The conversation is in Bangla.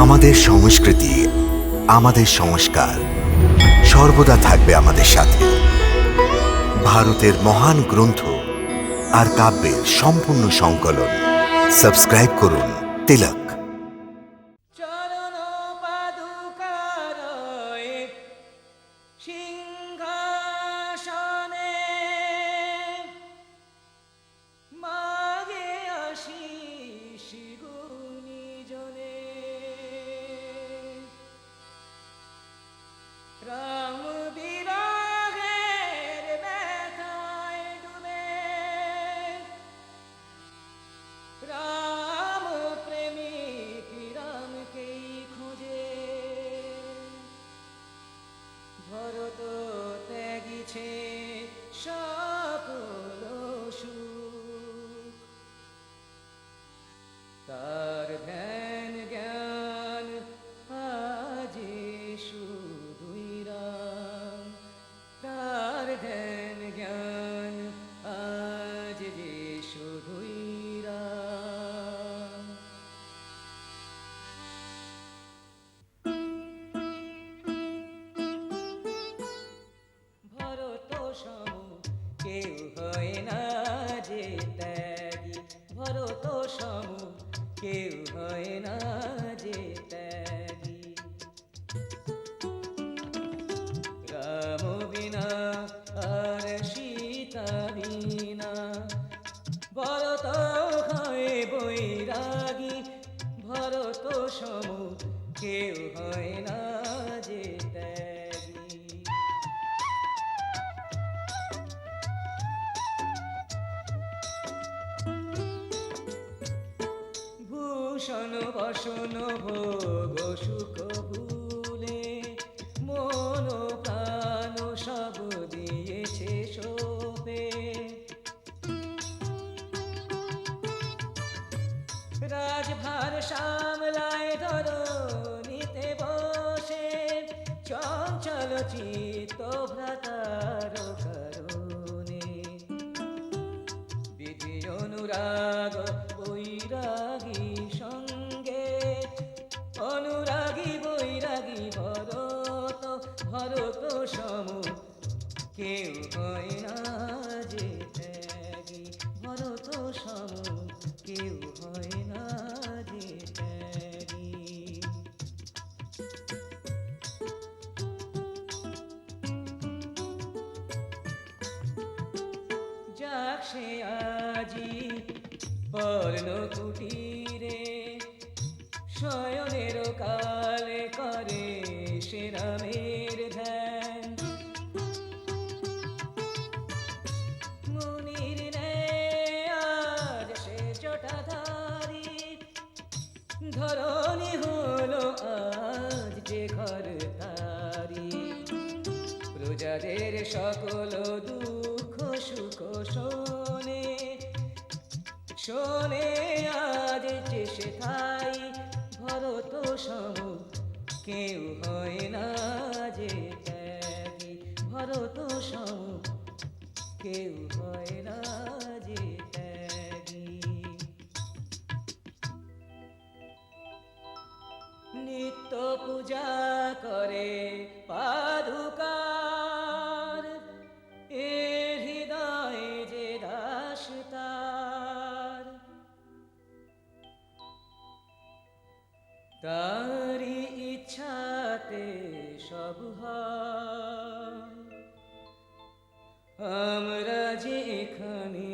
আমাদের সংস্কৃতি, আমাদের সংস্কার সর্বদা থাকবে আমাদের সাথে। ভারতের মহান গ্রন্থ আর কাব্যের সম্পূর্ণ সংকলন। সাবস্ক্রাইব করুন তিলক। চরণ পাদুকারয়ে সিংহাসনে মাগে আশিস গুণীজনে। রাম বিরহের ব্যথায় ডুবে রাম প্রেমিক রামকেই খোঁজে। ভরত ত্যাগিছে সকল সুখ, তার ধ্যান জ্ঞান আজি শুধুই রাম। তার ধ্যান জ্ঞান আজ যে শুধুই রাম। ভরত সম কেউ হয় না যে ত্যাগী। ভরত সম কেউ হয় না যে ত্যাগী। রাম বিনা আর সীতা বিনা ভরত হয় বৈরাগী। ভরত সম কেউ হয় না যে ত্যাগী। ভূষণ বসন ভোগ সুখ ভুলে মন প্রাণ সব দিয়েছে শোভে। রাজভার সামলায় ধরণীতে বসে চঞ্চল চিত্ত ভ্রাতার কারণে। বিধি অনুরাগ বৈরাগী সঙ্গে অনুরাগী বৈরাগী ভরত। ভরত সম কেউ হয় না যে ত্যাগী। ভরত সম কেউ হয় না যে ত্যাগী। যাক সে আজি পর্ণ কুটিরে শয়নের কালে করে সে রামের ধ্যান। মুনির ন্যায় আজ সে জটাধারী ধরণী হলো আজ যে ঘর তারি। প্রজাদের সকল দুঃখ সুখ শোনে শোনে আজ যে সে ঠাই। ভরত সম কেউ হয় না যে ত্যাগী। ভরত সম কেউ হয় না যে ত্যাগী। নিত্য পূজা করে পাদুকার এ হৃদয়ে যে দাস তার। তারি ইচ্ছাতে সব হয়। আমরা যে এখানে